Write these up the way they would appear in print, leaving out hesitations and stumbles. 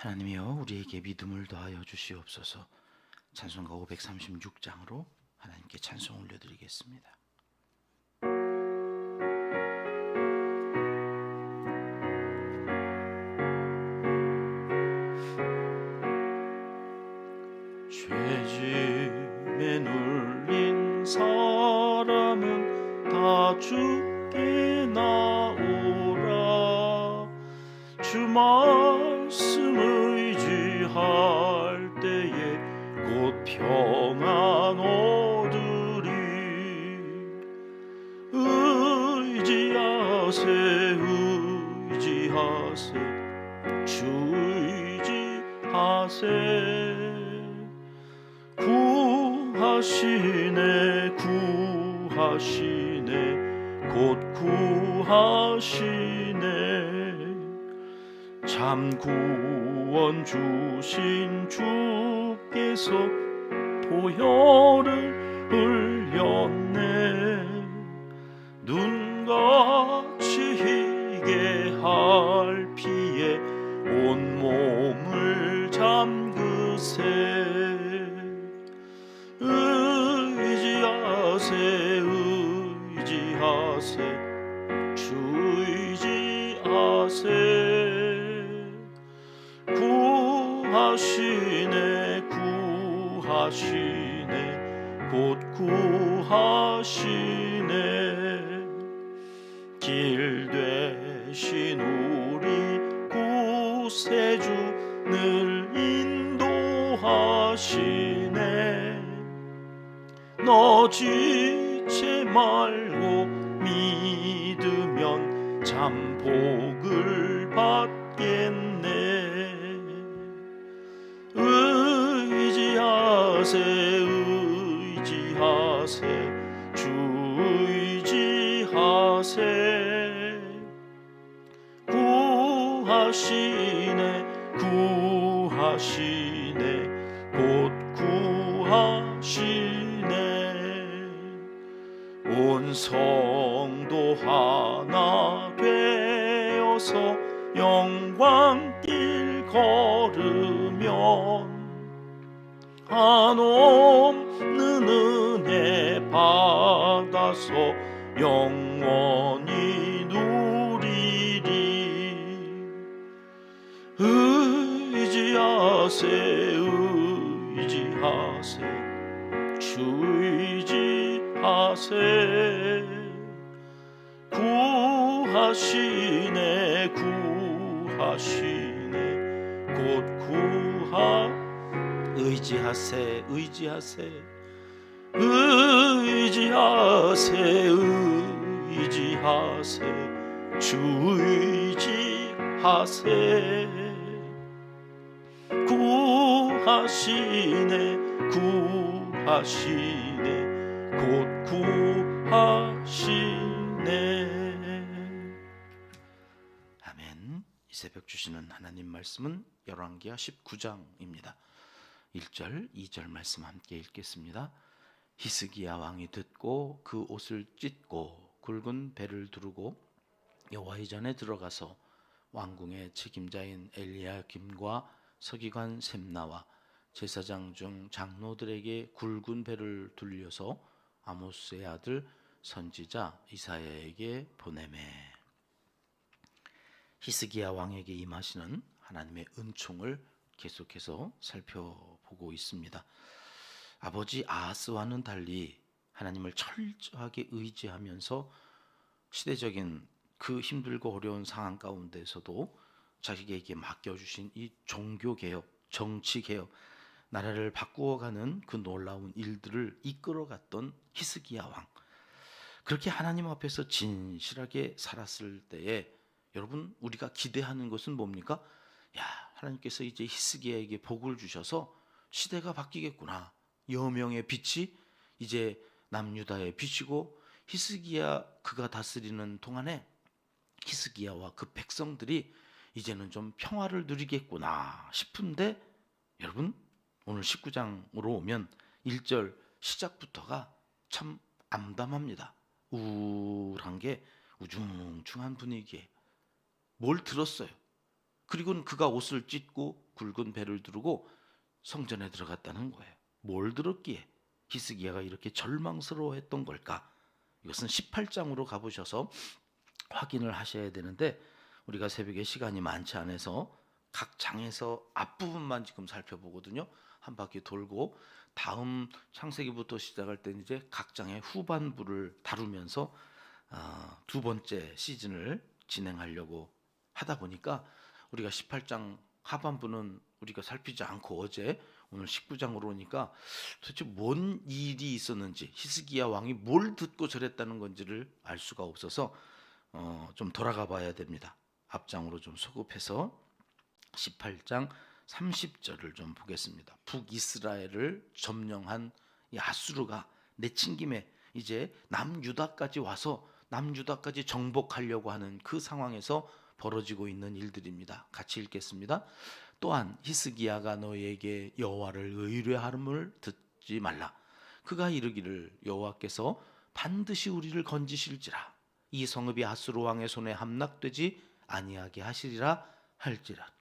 하나님이여 우리에게 믿음을 더하여 주시옵소서. 찬송가 536장으로 하나님께 찬송 올려드리겠습니다. 죄짐에 눌린 사람은 다 주께 나오라. 주 말씀 의지할 때에 곧 평안 얻으리. 의지하세 의지하세 주 의지하세. 구하시네 구하시네 곧 구하시네. 참 구원 주신 주께서 보혈을 흘렸네. 눈같이 희게 할 피에 온몸을 잠그세. 의지하세 의지하세 주 의지하세. 구하시네 구하시네 곧 구하시네. 길 되신 우리 구세주 늘 인도하시네. 너 지체 말고 믿으면 참 복을 받겠네. 의지하세 의지하세 주 의지하세. 구하시네 구하시네 곧 구하시네. 온 성도 하나 되어서 영광길 걸으면 한없는 은혜 받아서 영원히 누리리. 의지하세 의지하세 주 의지하세. 구하시네 구하시네 곧 의지하세 의지하세 의지하세 의지하세 주 의지하세. 구하시네 구하시네 곧 구하시네. 아멘. 이 새벽 주시는 하나님 말씀은 열왕기하 19장입니다 1절 2절 말씀 함께 읽겠습니다. 히스기야 왕이 듣고 그 옷을 찢고 굵은 배를 두르고 여호와의 전에 들어가서 왕궁의 책임자인 엘리야김과 서기관 셈나와 제사장 중 장로들에게 굵은 배를 둘려서 아모스의 아들 선지자 이사야에게 보내매. 히스기야 왕에게 임하시는 하나님의 은총을 계속해서 살펴보고 있습니다. 아버지 아하스와는 달리 하나님을 철저하게 의지하면서 시대적인 그 힘들고 어려운 상황 가운데서도 자기에게 맡겨주신 이 종교개혁, 정치개혁, 나라를 바꾸어가는 그 놀라운 일들을 이끌어갔던 히스기야 왕. 그렇게 하나님 앞에서 진실하게 살았을 때에 여러분 우리가 기대하는 것은 뭡니까? 야, 하나님께서 이제 히스기야에게 복을 주셔서 시대가 바뀌겠구나. 여명의 빛이 이제 남유다의 빛이고 히스기야 그가 다스리는 동안에 히스기야와 그 백성들이 이제는 좀 평화를 누리겠구나 싶은데 여러분 오늘 19장으로 오면 1절 시작부터가 참 암담합니다. 우울한 게 우중충한 분위기에 뭘 들었어요. 그리고는 그가 옷을 찢고 굵은 배를 두르고 성전에 들어갔다는 거예요. 뭘 들었기에 히스기야가 이렇게 절망스러워했던 걸까? 이것은 18장으로 가보셔서 확인을 하셔야 되는데 우리가 새벽에 시간이 많지 않아서 각 장에서 앞부분만 지금 살펴보거든요. 한 바퀴 돌고 다음 창세기부터 시작할 때 이제 각 장의 후반부를 다루면서 두 번째 시즌을 진행하려고 하다 보니까 우리가 18장 하반부는 우리가 살피지 않고 오늘 19장으로 오니까 도대체 뭔 일이 있었는지 히스기야 왕이 뭘 듣고 저랬다는 건지를 알 수가 없어서 좀 돌아가 봐야 됩니다. 앞장으로 좀 소급해서 18장 30절을 좀 보겠습니다. 북이스라엘을 점령한 이 아수르가 내친김에 이제 남유다까지 와서 남유다까지 정복하려고 하는 그 상황에서 벌어지고 있는 일들입니다. 같이 읽겠습니다. 또한 히스기야가 너에게 여호와를 의뢰함을 듣지 말라. 그가 이르기를 여호와께서 반드시 우리를 건지실지라 이 성읍이 아수르 왕의 손에 함락되지 아니하게 하시리라 할지라.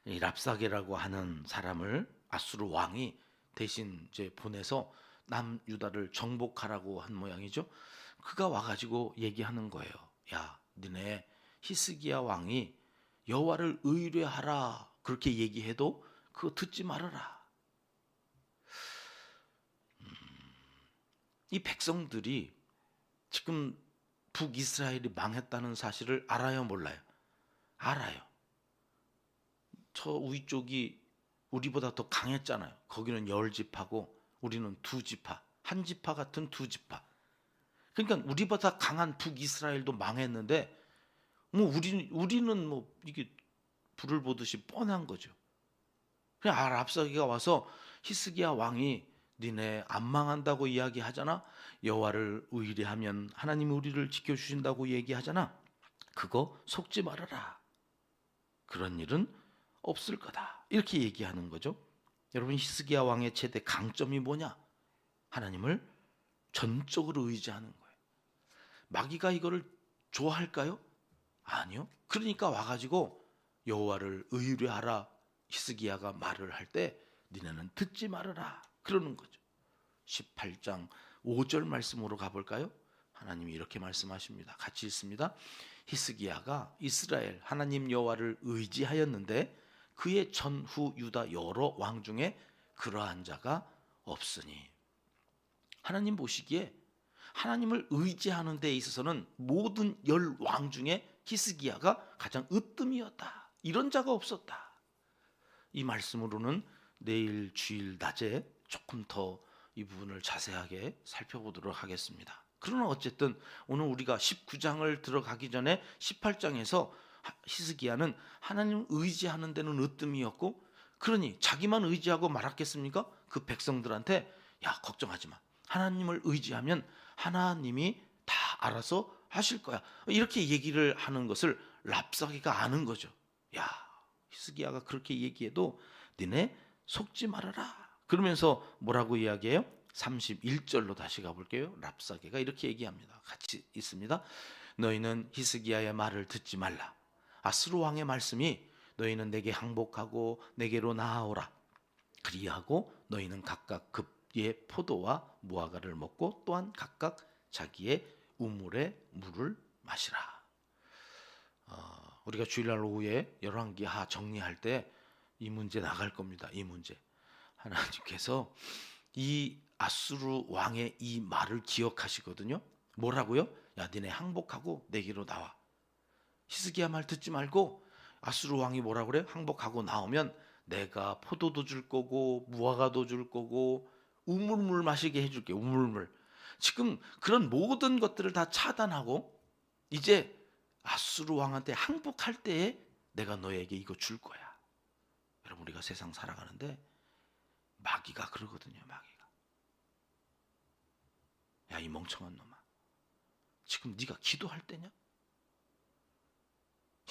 이 랍사게라고 하는 사람을 아수르 왕이 대신 이제 보내서 남유다를 정복하라고 한 모양이죠. 그가 와가지고 얘기하는 거예요. 야, 너네 히스기야 왕이 여호와를 의뢰하라 그렇게 얘기해도 그거 듣지 말아라. 이 백성들이 지금 북이스라엘이 망했다는 사실을 알아요, 몰라요? 알아요. 저 위쪽이 우리보다 더 강했잖아요. 거기는 10지파고 우리는 2지파, 한 지파 같은 2지파. 그러니까 우리보다 강한 북이스라엘도 망했는데 뭐 우리는 뭐 이게 불을 보듯이 뻔한 거죠. 그냥 랍사기가 와서 히스기야 왕이 니네 안 망한다고 이야기하잖아. 여호와를 의뢰하면 하나님이 우리를 지켜주신다고 얘기하잖아. 그거 속지 말아라. 그런 일은 없을 거다. 이렇게 얘기하는 거죠. 여러분 히스기야 왕의 최대 강점이 뭐냐? 하나님을 전적으로 의지하는 거예요. 마귀가 이거를 좋아할까요? 아니요. 그러니까 와가지고 여호와를 의뢰하라 히스기야가 말을 할 때 니네는 듣지 말아라 그러는 거죠. 18장 5절 말씀으로 가볼까요? 하나님이 이렇게 말씀하십니다. 같이 읽습니다. 히스기야가 이스라엘 하나님 여호와를 의지하였는데 그의 전후 유다 여러 왕 중에 그러한 자가 없으니. 하나님 보시기에 하나님을 의지하는 데 있어서는 모든 10왕 중에 히스기야가 가장 으뜸이었다. 이런 자가 없었다. 이 말씀으로는 내일 주일 낮에 조금 더 이 부분을 자세하게 살펴보도록 하겠습니다. 그러나 어쨌든 오늘 우리가 19장을 들어가기 전에 18장에서 히스기야는 하나님을 의지하는 데는 으뜸이었고, 그러니 자기만 의지하고 말았겠습니까? 그 백성들한테 야, 걱정하지 마. 하나님을 의지하면 하나님이 다 알아서 하실 거야. 이렇게 얘기를 하는 것을 랍사기가 아는 거죠. 야, 히스기야가 그렇게 얘기해도 니네 속지 말아라. 그러면서 뭐라고 이야기해요? 31절로 다시 가볼게요. 랍사게가 이렇게 얘기합니다. 같이 있습니다. 너희는 히스기야의 말을 듣지 말라. 아수르 왕의 말씀이 너희는 내게 항복하고 내게로 나아오라. 그리하고 너희는 각각 급의 포도와 무화과를 먹고 또한 각각 자기의 우물의 물을 마시라. 우리가 주일날 오후에 열왕기하 정리할 때 이 문제 나갈 겁니다. 이 문제. 하나님께서 이 아수르 왕의 이 말을 기억하시거든요. 뭐라고요? 야, 니네 항복하고 내게로 나와. 히스기야 말 듣지 말고 아수르 왕이 뭐라 그래? 항복하고 나오면 내가 포도도 줄 거고 무화과도 줄 거고 우물물 마시게 해줄게. 우물물. 지금 그런 모든 것들을 다 차단하고 이제 아수르 왕한테 항복할 때에 내가 너에게 이거 줄 거야. 여러분 우리가 세상 살아가는데 마귀가 그러거든요. 마귀가. 야, 이 멍청한 놈아. 지금 네가 기도할 때냐?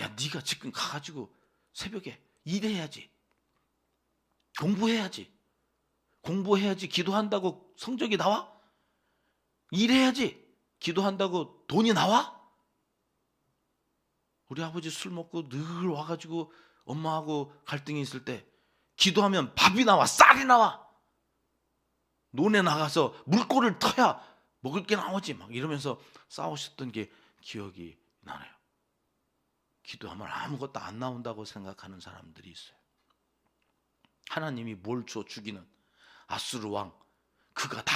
야, 네가 지금 가가지고 새벽에 일해야지. 공부해야지. 공부해야지 기도한다고 성적이 나와? 일해야지 기도한다고 돈이 나와? 우리 아버지 술 먹고 늘 와가지고 엄마하고 갈등이 있을 때 기도하면 밥이 나와, 쌀이 나와. 논에 나가서 물꼬를 터야 먹을 게 나오지, 막 이러면서 싸우셨던 게 기억이 나네요. 기도하면 아무것도 안 나온다고 생각하는 사람들이 있어요. 하나님이 뭘 줘 죽이는 아수르 왕, 그가 다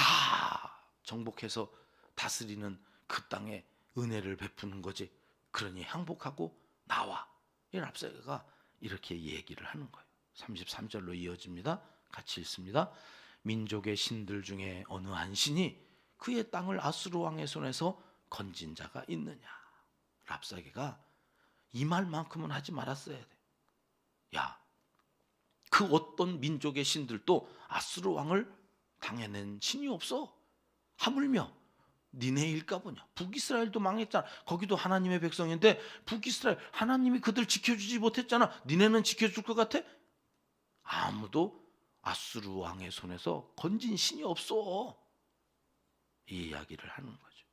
정복해서 다스리는 그 땅에 은혜를 베푸는 거지. 그러니 항복하고 나와. 이 랍사게가 이렇게 얘기를 하는 거예요. 33절로 이어집니다. 같이 읽습니다. 민족의 신들 중에 어느 한 신이 그의 땅을 아수르 왕의 손에서 건진 자가 있느냐. 랍사게가 이 말만큼은 하지 말았어야 돼. 야, 그 어떤 민족의 신들도 아수르 왕을 당해낸 신이 없어. 하물며 니네 일가보냐. 북이스라엘도 망했잖아. 거기도 하나님의 백성인데 북이스라엘 하나님이 그들 지켜주지 못했잖아. 니네는 지켜줄 것 같아? 아무도 아수르 왕의 손에서 건진 신이 없어. 이 이야기를 하는 거죠.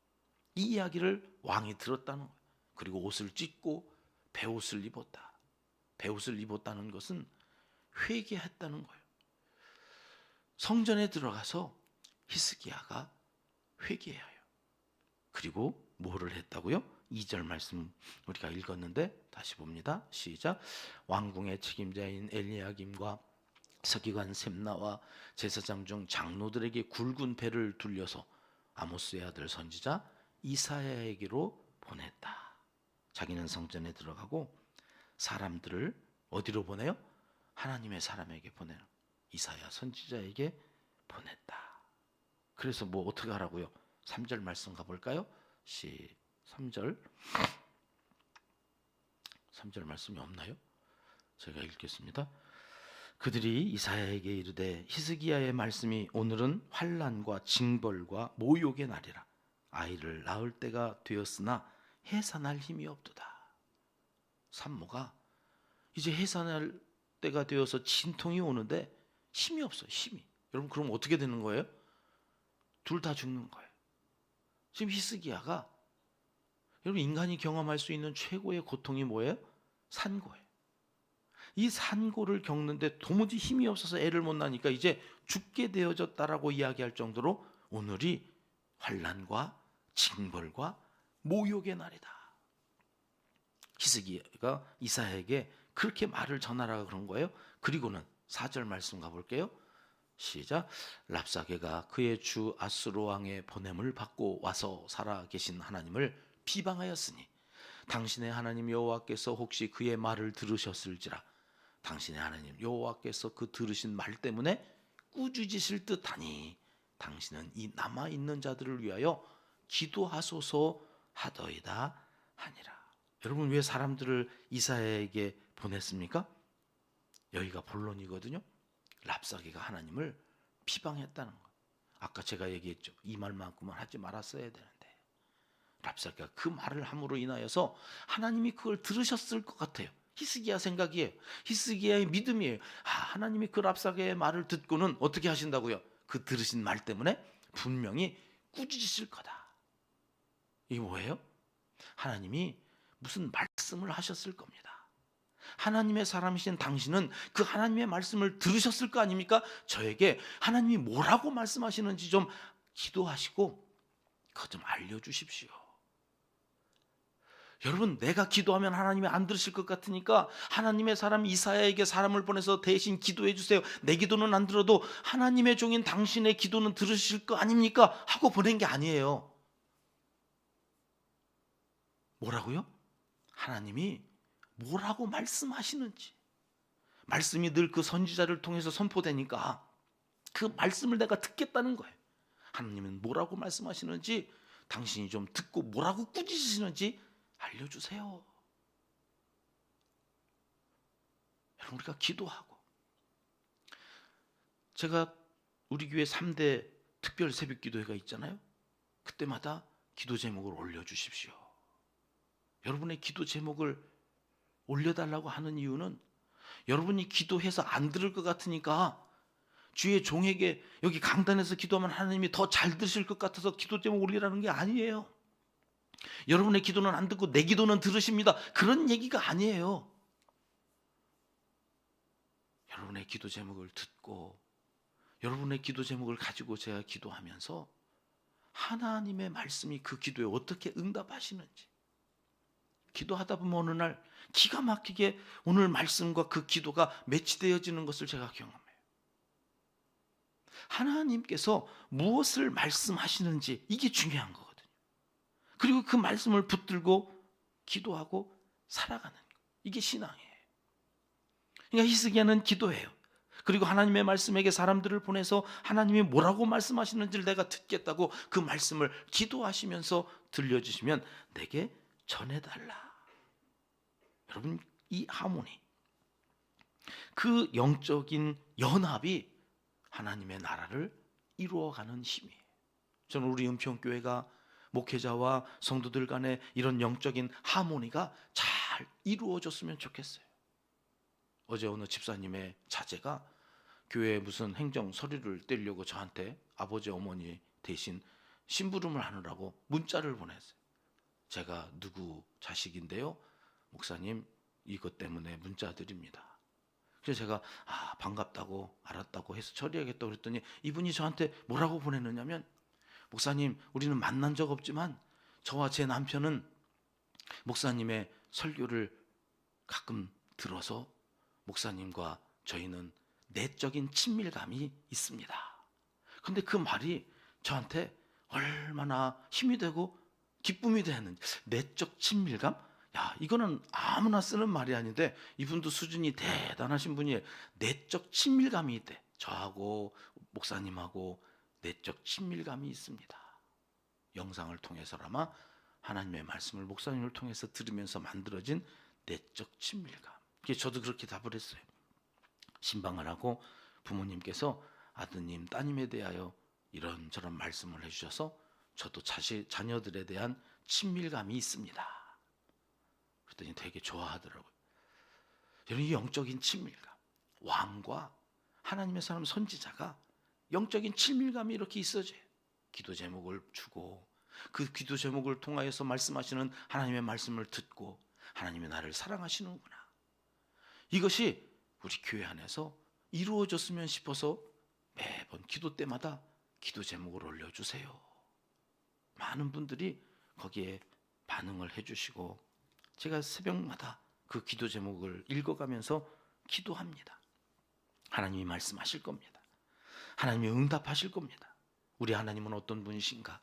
이 이야기를 왕이 들었다는 거예요. 그리고 옷을 찢고 베옷을 입었다. 베옷을 입었다는 것은 회개했다는 거예요. 성전에 들어가서 히스기야가 회개해요. 그리고 뭐를 했다고요? 2절 말씀 우리가 읽었는데 다시 봅니다. 시작. 왕궁의 책임자인 엘리야김과 서기관 셈나와 제사장 중 장로들에게 굵은 배를 둘려서 아모스의 아들 선지자 이사야에게로 보냈다. 자기는 성전에 들어가고 사람들을 어디로 보내요? 하나님의 사람에게 보내요. 이사야 선지자에게 보냈다. 그래서 뭐 어떻게 하라고요? 3절 말씀 가볼까요? 3절 말씀이 없나요? 제가 읽겠습니다. 그들이 이사야에게 이르되 히스기야의 말씀이 오늘은 환난과 징벌과 모욕의 날이라. 아이를 낳을 때가 되었으나 해산할 힘이 없도다. 산모가 이제 해산할 때가 되어서 진통이 오는데 힘이 없어요. 힘이. 여러분 그럼 어떻게 되는 거예요? 둘 다 죽는 거예요. 지금 히스기야가 여러분 인간이 경험할 수 있는 최고의 고통이 뭐예요? 산고예요. 이 산고를 겪는데 도무지 힘이 없어서 애를 못 낳으니까 이제 죽게 되어졌다라고 이야기할 정도로 오늘이 환난과 징벌과 모욕의 날이다. 히스기야가 이사야에게 그렇게 말을 전하라고 그런 거예요. 그리고는 4절 말씀 가볼게요. 시작. 랍사게가 그의 주 아수르 왕의 보냄을 받고 와서 살아 계신 하나님을 비방하였으니 당신의 하나님 여호와께서 혹시 그의 말을 들으셨을지라. 당신의 하나님 여호와께서 그 들으신 말 때문에 꾸짖으실 듯하니 당신은 이 남아있는 자들을 위하여 기도하소서 하더이다 하니라. 여러분 왜 사람들을 이사야에게 보냈습니까? 여기가 본론이거든요. 랍사게가 하나님을 비방했다는 것. 아까 제가 얘기했죠. 이 말만큼은 하지 말았어야 되는데 랍사게가 그 말을 함으로 인하여서 하나님이 그걸 들으셨을 것 같아요. 히스기야 생각이에요. 히스기야의 믿음이에요. 하나님이 그 랍사게의 말을 듣고는 어떻게 하신다고요? 그 들으신 말 때문에 분명히 꾸짖으실 거다. 이게 뭐예요? 하나님이 무슨 말씀을 하셨을 겁니다. 하나님의 사람이신 당신은 그 하나님의 말씀을 들으셨을 거 아닙니까? 저에게 하나님이 뭐라고 말씀하시는지 좀 기도하시고 그거 좀 알려주십시오. 여러분 내가 기도하면 하나님이 안 들으실 것 같으니까 하나님의 사람 이사야에게 사람을 보내서 대신 기도해 주세요. 내 기도는 안 들어도 하나님의 종인 당신의 기도는 들으실 거 아닙니까? 하고 보낸 게 아니에요. 뭐라고요? 하나님이 뭐라고 말씀하시는지, 말씀이 늘 그 선지자를 통해서 선포되니까 그 말씀을 내가 듣겠다는 거예요. 하나님은 뭐라고 말씀하시는지 당신이 좀 듣고 뭐라고 꾸짖으시는지 알려주세요. 여러분 우리가 기도하고, 제가 우리 교회 3대 특별 새벽 기도회가 있잖아요. 그때마다 기도 제목을 올려주십시오. 여러분의 기도 제목을 올려달라고 하는 이유는 여러분이 기도해서 안 들을 것 같으니까 주의 종에게 여기 강단에서 기도하면 하나님이 더 잘 들으실 것 같아서 기도 제목 올리라는 게 아니에요. 여러분의 기도는 안 듣고 내 기도는 들으십니다. 그런 얘기가 아니에요. 여러분의 기도 제목을 듣고 여러분의 기도 제목을 가지고 제가 기도하면서 하나님의 말씀이 그 기도에 어떻게 응답하시는지, 기도하다 보면 어느 날 기가 막히게 오늘 말씀과 그 기도가 매치되어지는 것을 제가 경험해요. 하나님께서 무엇을 말씀하시는지 이게 중요한 거거든요. 그리고 그 말씀을 붙들고 기도하고 살아가는 거, 이게 신앙이에요. 그러니까 히스기야는 기도해요. 그리고 하나님의 말씀에게 사람들을 보내서 하나님이 뭐라고 말씀하시는지를 내가 듣겠다고 그 말씀을 기도하시면서 들려주시면 내게 전해달라. 여러분, 이 하모니, 그 영적인 연합이 하나님의 나라를 이루어가는 힘이에요. 저는 우리 은평교회가 목회자와 성도들 간의 이런 영적인 하모니가 잘 이루어졌으면 좋겠어요. 어제 어느 집사님의 자제가 교회에 무슨 행정 서류를 떼려고 저한테 아버지 어머니 대신 심부름을 하느라고 문자를 보냈어요. 제가 누구 자식인데요, 목사님 이것 때문에 문자 드립니다. 그래서 제가 반갑다고 알았다고 해서 처리하겠다고 그랬더니 이분이 저한테 뭐라고 보냈느냐면, 목사님 우리는 만난 적 없지만 저와 제 남편은 목사님의 설교를 가끔 들어서 목사님과 저희는 내적인 친밀감이 있습니다. 근데 그 말이 저한테 얼마나 힘이 되고 기쁨이 되는지. 내적 친밀감? 야, 이거는 아무나 쓰는 말이 아닌데 이분도 수준이 대단하신 분이에요. 내적 친밀감이 있대. 저하고 목사님하고 내적 친밀감이 있습니다. 영상을 통해서라마 하나님의 말씀을 목사님을 통해서 들으면서 만들어진 내적 친밀감. 저도 그렇게 답을 했어요. 신방을 하고 부모님께서 아드님, 따님에 대하여 이런저런 말씀을 해주셔서 저도 자녀들에 대한 친밀감이 있습니다. 그랬더니 되게 좋아하더라고요. 여러분, 이 영적인 친밀감, 왕과 하나님의 사람 선지자가 영적인 친밀감이 이렇게 있어져요. 기도 제목을 주고 그 기도 제목을 통하여서 말씀하시는 하나님의 말씀을 듣고 하나님이 나를 사랑하시는구나, 이것이 우리 교회 안에서 이루어졌으면 싶어서 매번 기도 때마다 기도 제목을 올려주세요. 많은 분들이 거기에 반응을 해주시고 제가 새벽마다 그 기도 제목을 읽어가면서 기도합니다. 하나님이 말씀하실 겁니다. 하나님이 응답하실 겁니다. 우리 하나님은 어떤 분이신가?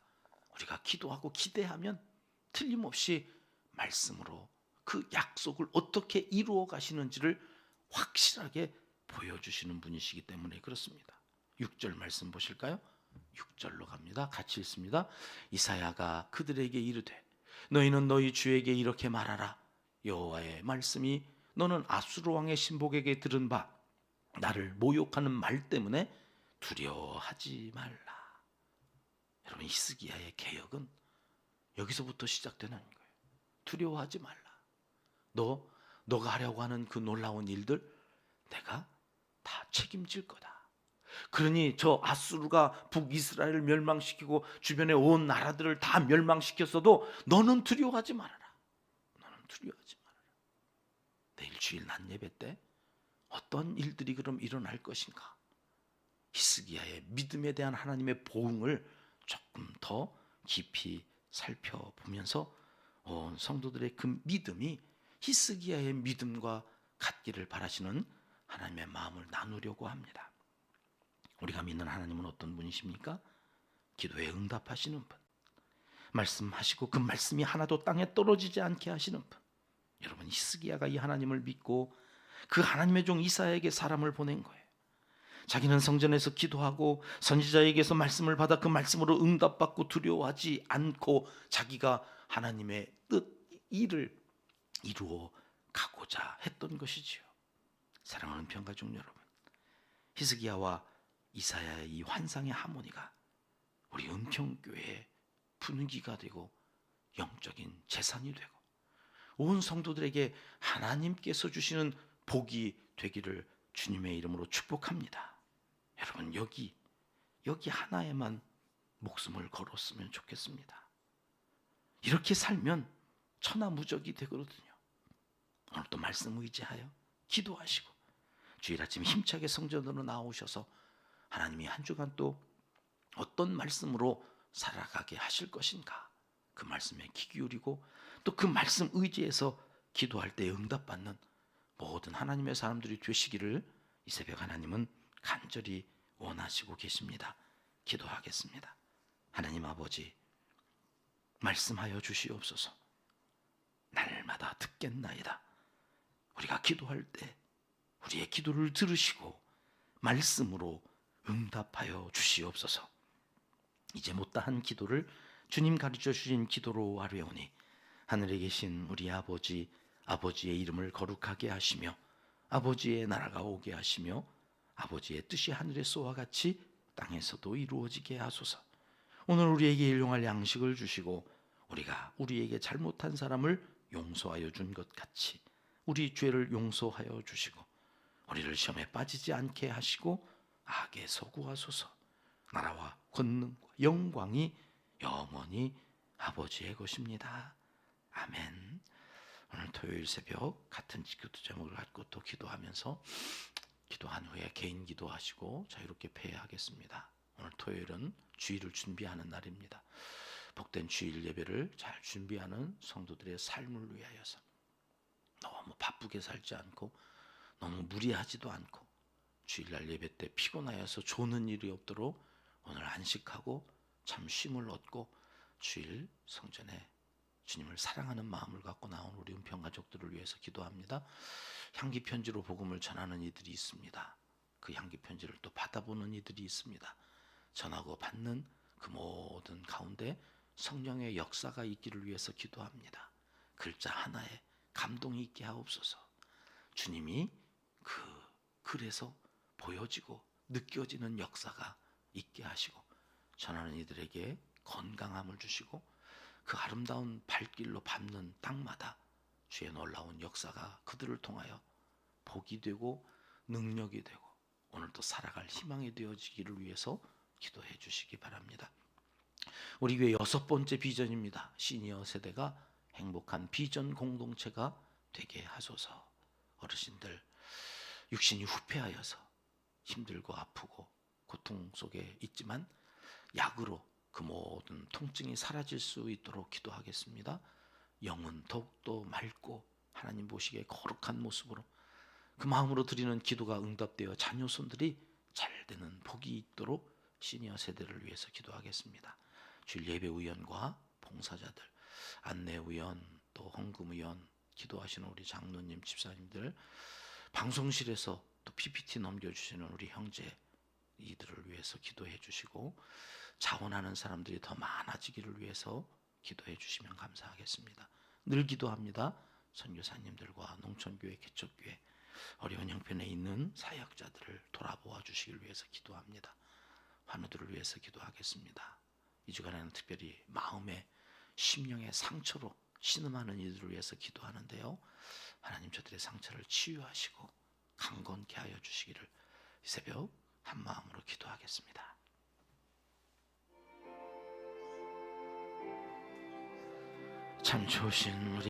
우리가 기도하고 기대하면 틀림없이 말씀으로 그 약속을 어떻게 이루어 가시는지를 확실하게 보여주시는 분이시기 때문에 그렇습니다. 6절 말씀 보실까요? 6절로 갑니다. 같이 읽습니다. 이사야가 그들에게 이르되 너희는 너희 주에게 이렇게 말하라. 여호와의 말씀이 너는 아수르 왕의 신복에게 들은 바 나를 모욕하는 말 때문에 두려워하지 말라. 여러분, 히스기야의 개혁은 여기서부터 시작되는 거예요. 두려워하지 말라. 너가 하려고 하는 그 놀라운 일들 내가 다 책임질 거다. 그러니 저 아수르가 북이스라엘을 멸망시키고 주변의 온 나라들을 다 멸망시켰어도 너는 두려워하지 말아라. 너는 두려워하지 말아라. 내일 주일 낮 예배 때 어떤 일들이 그럼 일어날 것인가? 히스기야의 믿음에 대한 하나님의 보응을 조금 더 깊이 살펴보면서 온 성도들의 그 믿음이 히스기야의 믿음과 같기를 바라시는 하나님의 마음을 나누려고 합니다. 우리가 믿는 하나님은 어떤 분이십니까? 기도에 응답하시는 분, 말씀하시고 그 말씀이 하나도 땅에 떨어지지 않게 하시는 분. 여러분, 히스기야가 이 하나님을 믿고 그 하나님의 종 이사야에게 사람을 보낸 거예요. 자기는 성전에서 기도하고 선지자에게서 말씀을 받아 그 말씀으로 응답받고 두려워하지 않고 자기가 하나님의 뜻, 일을 이루어 가고자 했던 것이지요. 사랑하는 평가족 여러분, 히스기야와 이사야의 이 환상의 하모니가 우리 은평교회의 분위기가 되고 영적인 재산이 되고 온 성도들에게 하나님께서 주시는 복이 되기를 주님의 이름으로 축복합니다. 여러분, 여기 하나에만 목숨을 걸었으면 좋겠습니다. 이렇게 살면 천하무적이 되거든요. 오늘 또 말씀 의지하여 기도하시고 주일 아침 힘차게 성전으로 나오셔서 하나님이 한 주간 또 어떤 말씀으로 살아가게 하실 것인가, 그 말씀에 귀 기울이고 또 그 말씀 의지해서 기도할 때 응답받는 모든 하나님의 사람들이 되시기를 이 새벽 하나님은 간절히 원하시고 계십니다. 기도하겠습니다. 하나님 아버지, 말씀하여 주시옵소서. 날마다 듣겠나이다. 우리가 기도할 때 우리의 기도를 들으시고 말씀으로 응답하여 주시옵소서. 이제 못다한 기도를 주님 가르쳐 주신 기도로 아뢰오니 하늘에 계신 우리 아버지, 아버지의 이름을 거룩하게 하시며 아버지의 나라가 오게 하시며 아버지의 뜻이 하늘에서와 같이 땅에서도 이루어지게 하소서. 오늘 우리에게 일용할 양식을 주시고 우리가 우리에게 잘못한 사람을 용서하여 준 것 같이 우리 죄를 용서하여 주시고 우리를 시험에 빠지지 않게 하시고 악에서 구하소서. 나라와 권능과 영광이 영원히 아버지의 것입니다. 아멘. 오늘 토요일 새벽 같은 기도 제목을 갖고 또 기도하면서 기도한 후에 개인 기도하시고 자유롭게 패하겠습니다. 오늘 토요일은 주일을 준비하는 날입니다. 복된 주일 예배를 잘 준비하는 성도들의 삶을 위하여서 너무 바쁘게 살지 않고 너무 무리하지도 않고 주일날 예배 때 피곤하여서 조는 일이 없도록 오늘 안식하고 참 쉼을 얻고 주일 성전에 주님을 사랑하는 마음을 갖고 나온 우리 은평 가족들을 위해서 기도합니다. 향기 편지로 복음을 전하는 이들이 있습니다. 그 향기 편지를 또 받아보는 이들이 있습니다. 전하고 받는 그 모든 가운데 성령의 역사가 있기를 위해서 기도합니다. 글자 하나에 감동이 있게 하옵소서. 주님이 그 글에서 보여지고 느껴지는 역사가 있게 하시고 전하는 이들에게 건강함을 주시고 그 아름다운 발길로 밟는 땅마다 주의 놀라운 역사가 그들을 통하여 복이 되고 능력이 되고 오늘도 살아갈 희망이 되어지기를 위해서 기도해 주시기 바랍니다. 우리 교회 6번째 비전입니다. 시니어 세대가 행복한 비전 공동체가 되게 하소서. 어르신들 육신이 후패하여서 힘들고 아프고 고통 속에 있지만 약으로 그 모든 통증이 사라질 수 있도록 기도하겠습니다. 영은 더욱더 맑고 하나님 보시기에 거룩한 모습으로 그 마음으로 드리는 기도가 응답되어 자녀손들이 잘 되는 복이 있도록 시니어 세대를 위해서 기도하겠습니다. 주일 예배위원과 봉사자들, 안내위원, 또 헌금위원, 기도하시는 우리 장로님, 집사님들, 방송실에서 또 PPT 넘겨주시는 우리 형제 이들을 위해서 기도해 주시고 자원하는 사람들이 더 많아지기를 위해서 기도해 주시면 감사하겠습니다. 늘 기도합니다. 선교사님들과 농촌교회, 개척교회, 어려운 형편에 있는 사역자들을 돌아보아 주시길 위해서 기도합니다. 환우들을 위해서 기도하겠습니다. 이 주간에는 특별히 마음의 심령의 상처로 신음하는 이들을 위해서 기도하는데요. 하나님 저들의 상처를 치유하시고 강건케 하여 주시기를 이 새벽 한 마음으로 기도하겠습니다. 참 좋으신 우리